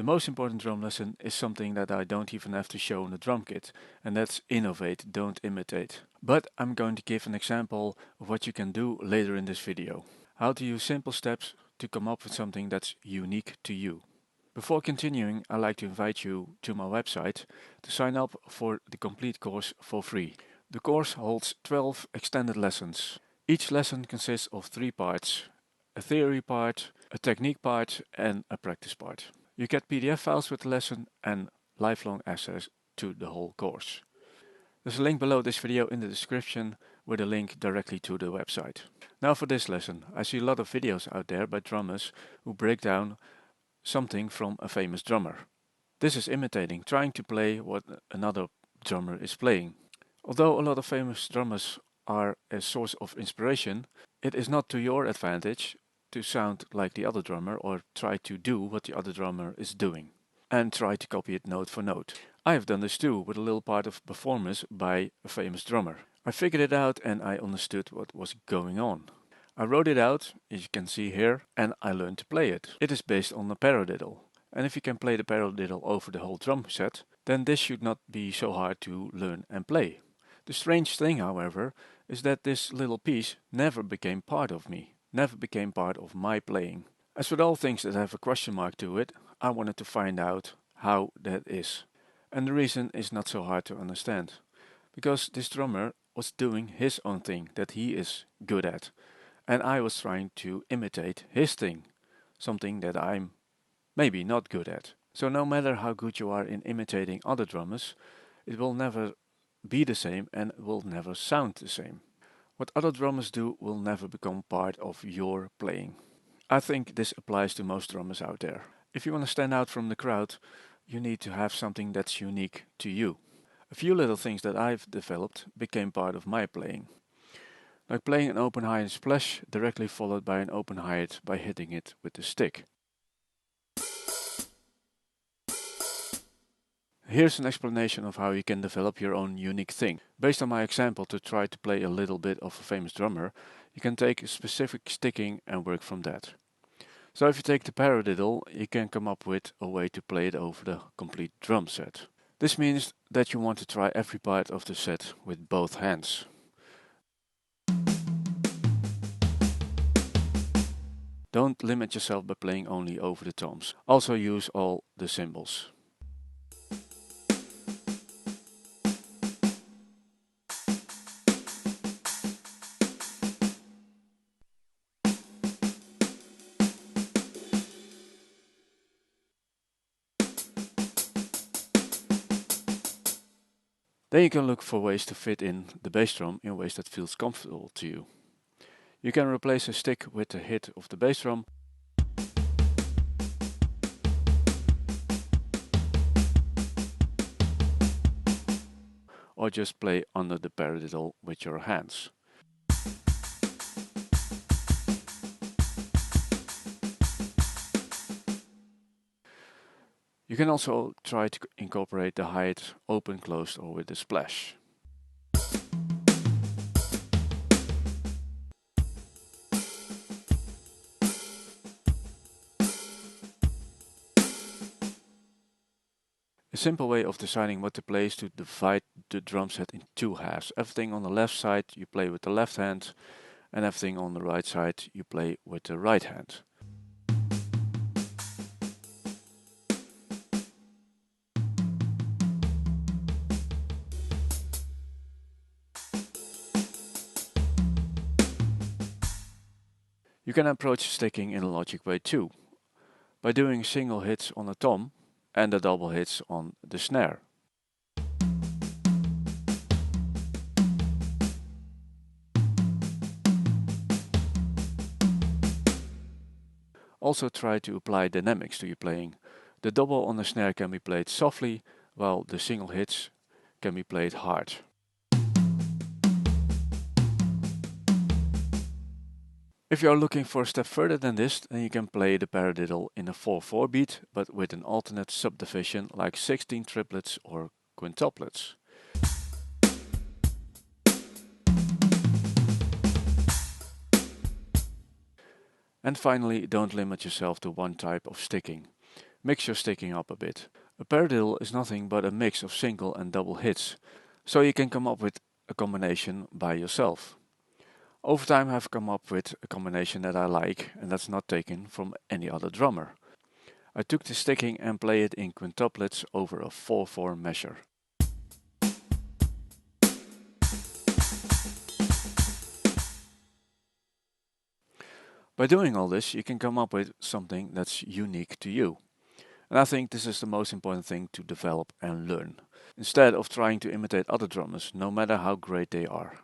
The most important drum lesson is something that I don't even have to show in the drum kit, and that's innovate, don't imitate. But I'm going to give an example of what you can do later in this video. How to use simple steps to come up with something that's unique to you. Before continuing, I'd like to invite you to my website to sign up for the complete course for free. The course holds 12 extended lessons. Each lesson consists of 3 parts: a theory part, a technique part, and a practice part. You get PDF files with the lesson and lifelong access to the whole course. There's a link below this video in the description with a link directly to the website. Now for this lesson, I see a lot of videos out there by drummers who break down something from a famous drummer. This is imitating, trying to play what another drummer is playing. Although a lot of famous drummers are a source of inspiration, it is not to your advantage to sound like the other drummer or try to do what the other drummer is doing and try to copy it note for note. I have done this too with a little part of performance by a famous drummer. I figured it out and I understood what was going on. I wrote it out, as you can see here, and I learned to play it. It is based on a paradiddle, and if you can play the paradiddle over the whole drum set, then this should not be so hard to learn and play. The strange thing, however, is that this little piece never became part of me, never became part of my playing. As with all things that have a question mark to it, I wanted to find out how that is. And the reason is not so hard to understand. Because this drummer was doing his own thing that he is good at. And I was trying to imitate his thing, something that I'm maybe not good at. So no matter how good you are in imitating other drummers, it will never be the same and will never sound the same. What other drummers do will never become part of your playing. I think this applies to most drummers out there. If you want to stand out from the crowd, you need to have something that's unique to you. A few little things that I've developed became part of my playing. Like playing an open hi and splash directly followed by an open hi-hat by hitting it with the stick. Here's an explanation of how you can develop your own unique thing. Based on my example to try to play a little bit of a famous drummer, you can take a specific sticking and work from that. So if you take the paradiddle, you can come up with a way to play it over the complete drum set. This means that you want to try every part of the set with both hands. Don't limit yourself by playing only over the toms. Also use all the cymbals. Then you can look for ways to fit in the bass drum in ways that feels comfortable to you. You can replace a stick with the hit of the bass drum, or just play under the paradiddle with your hands. You can also try to incorporate the hi-hat open, closed, or with a splash. A simple way of deciding what to play is to divide the drum set in 2 halves. Everything on the left side you play with the left hand, and everything on the right side you play with the right hand. You can approach sticking in a logic way too, by doing single hits on the tom and the double hits on the snare. Also try to apply dynamics to your playing. The double on the snare can be played softly, while the single hits can be played hard. If you are looking for a step further than this, then you can play the paradiddle in a 4/4 beat, but with an alternate subdivision like 16 triplets or quintuplets. And finally, don't limit yourself to one type of sticking. Mix your sticking up a bit. A paradiddle is nothing but a mix of single and double hits, so you can come up with a combination by yourself. Over time I've come up with a combination that I like and that's not taken from any other drummer. I took the sticking and play it in quintuplets over a 4/4 measure. By doing all this, you can come up with something that's unique to you. And I think this is the most important thing to develop and learn, instead of trying to imitate other drummers, no matter how great they are.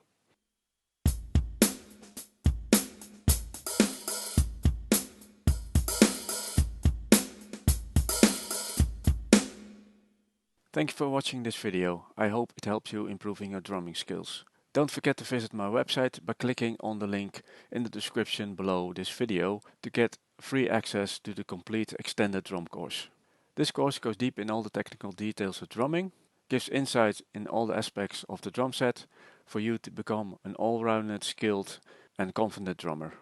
Thank you for watching this video. I hope it helps you improving your drumming skills. Don't forget to visit my website by clicking on the link in the description below this video to get free access to the complete extended drum course. This course goes deep in all the technical details of drumming, gives insights in all the aspects of the drum set for you to become an all-rounded, skilled and confident drummer.